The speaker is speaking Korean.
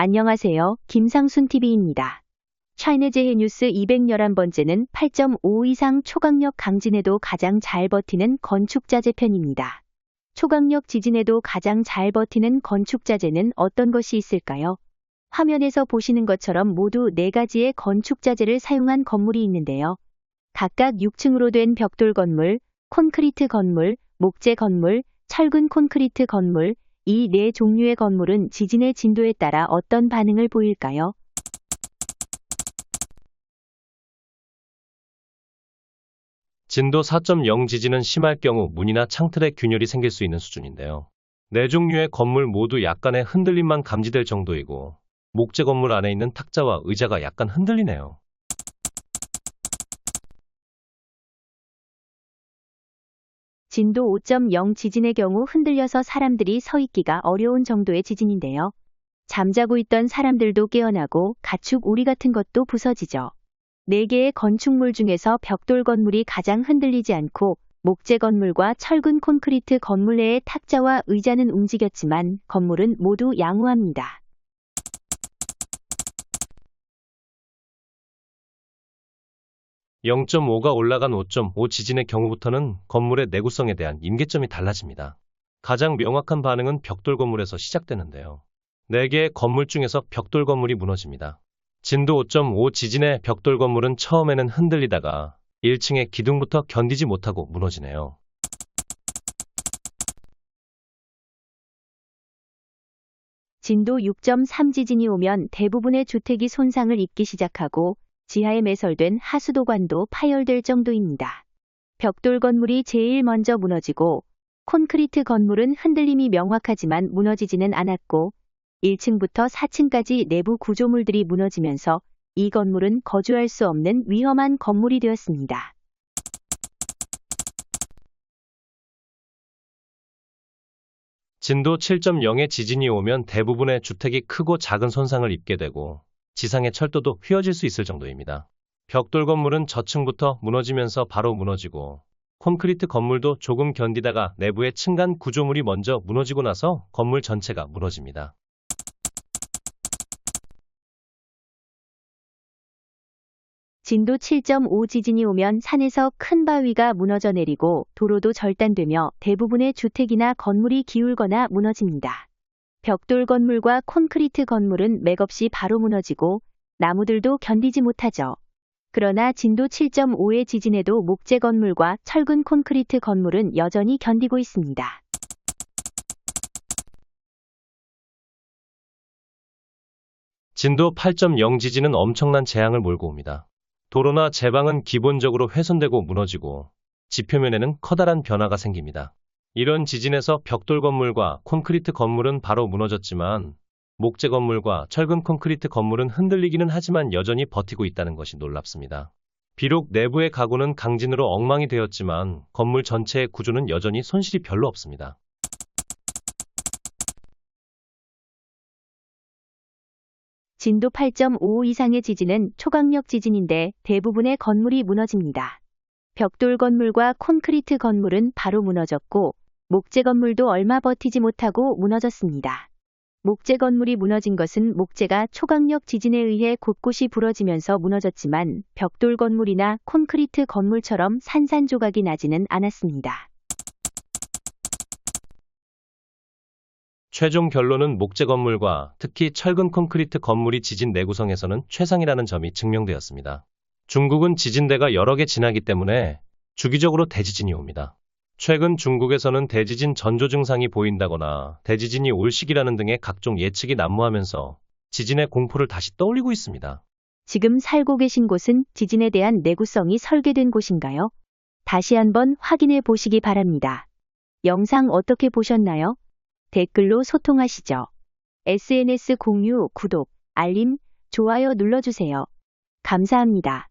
안녕하세요. 김상순TV입니다. 차이나제해 뉴스 211번째는 8.5 이상 초강력 강진에도 가장 잘 버티는 건축자재 편입니다. 초강력 지진에도 가장 잘 버티는 건축자재는 어떤 것이 있을까요? 화면에서 보시는 것처럼 모두 4가지의 건축자재를 사용한 건물이 있는데요. 각각 6층으로 된 벽돌 건물, 콘크리트 건물, 목재 건물, 철근 콘크리트 건물, 이 4종류의 건물은 지진의 진도에 따라 어떤 반응을 보일까요? 진도 4.0 지진은 심할 경우 문이나 창틀에 균열이 생길 수 있는 수준인데요. 4종류의 건물 모두 약간의 흔들림만 감지될 정도이고 목재 건물 안에 있는 탁자와 의자가 약간 흔들리네요. 진도 5.0 지진의 경우 흔들려서 사람들이 서 있기가 어려운 정도의 지진인데요. 잠자고 있던 사람들도 깨어나고 가축 우리 같은 것도 부서지죠. 4개의 건축물 중에서 벽돌 건물이 가장 흔들리지 않고 목재 건물과 철근 콘크리트 건물 내의 탁자와 의자는 움직였지만 건물은 모두 양호합니다. (0.5가) 올라간 5.5 지진의 경우부터는 건물의 내구성에 대한 임계점이 달라집니다. 가장 명확한 반응은 벽돌 건물에서 시작되는데요. 4개의 건물 중에서 벽돌 건물이 무너집니다. 진도 5.5 지진의 벽돌 건물은 처음에는 흔들리다가 1층의 기둥부터 견디지 못하고 무너지네요. 진도 6.3 지진이 오면 대부분의 주택이 손상을 입기 시작하고 지하에 매설된 하수도관도 파열될 정도입니다. 벽돌 건물이 제일 먼저 무너지고 콘크리트 건물은 흔들림이 명확하지만 무너지지는 않았고 1층부터 4층까지 내부 구조물들이 무너지면서 이 건물은 거주할 수 없는 위험한 건물이 되었습니다. 진도 7.0의 지진이 오면 대부분의 주택이 크고 작은 손상을 입게 되고 지상의 철도도 휘어질 수 있을 정도입니다. 벽돌 건물은 저층부터 무너지면서 바로 무너지고 콘크리트 건물도 조금 견디다가 내부의 층간 구조물이 먼저 무너지고 나서 건물 전체가 무너집니다. 진도 7.5 지진이 오면 산에서 큰 바위가 무너져 내리고 도로도 절단되며 대부분의 주택이나 건물이 기울거나 무너집니다. 벽돌 건물과 콘크리트 건물은 맥없이 바로 무너지고 나무들도 견디지 못하죠. 그러나 진도 7.5의 지진에도 목재 건물과 철근 콘크리트 건물은 여전히 견디고 있습니다. 진도 8.0 지진은 엄청난 재앙을 몰고 옵니다. 도로나 제방은 기본적으로 훼손되고 무너지고 지표면에는 커다란 변화가 생깁니다. 이런 지진에서 벽돌 건물과 콘크리트 건물은 바로 무너졌지만 목재 건물과 철근 콘크리트 건물은 흔들리기는 하지만 여전히 버티고 있다는 것이 놀랍습니다. 비록 내부의 가구는 강진으로 엉망이 되었지만 건물 전체의 구조는 여전히 손실이 별로 없습니다. 진도 8.5 이상의 지진은 초강력 지진인데 대부분의 건물이 무너집니다. 벽돌 건물과 콘크리트 건물은 바로 무너졌고 목재 건물도 얼마 버티지 못하고 무너졌습니다. 목재 건물이 무너진 것은 목재가 초강력 지진에 의해 곳곳이 부러지면서 무너졌지만 벽돌 건물이나 콘크리트 건물처럼 산산조각이 나지는 않았습니다. 최종 결론은 목재 건물과 특히 철근 콘크리트 건물이 지진 내구성에서는 최상이라는 점이 증명되었습니다. 중국은 지진대가 여러 개 지나기 때문에 주기적으로 대지진이 옵니다. 최근 중국에서는 대지진 전조 증상이 보인다거나 대지진이 올 시기라는 등의 각종 예측이 난무하면서 지진의 공포를 다시 떠올리고 있습니다. 지금 살고 계신 곳은 지진에 대한 내구성이 설계된 곳인가요? 다시 한번 확인해 보시기 바랍니다. 영상 어떻게 보셨나요? 댓글로 소통하시죠. SNS 공유, 구독, 알림, 좋아요 눌러주세요. 감사합니다.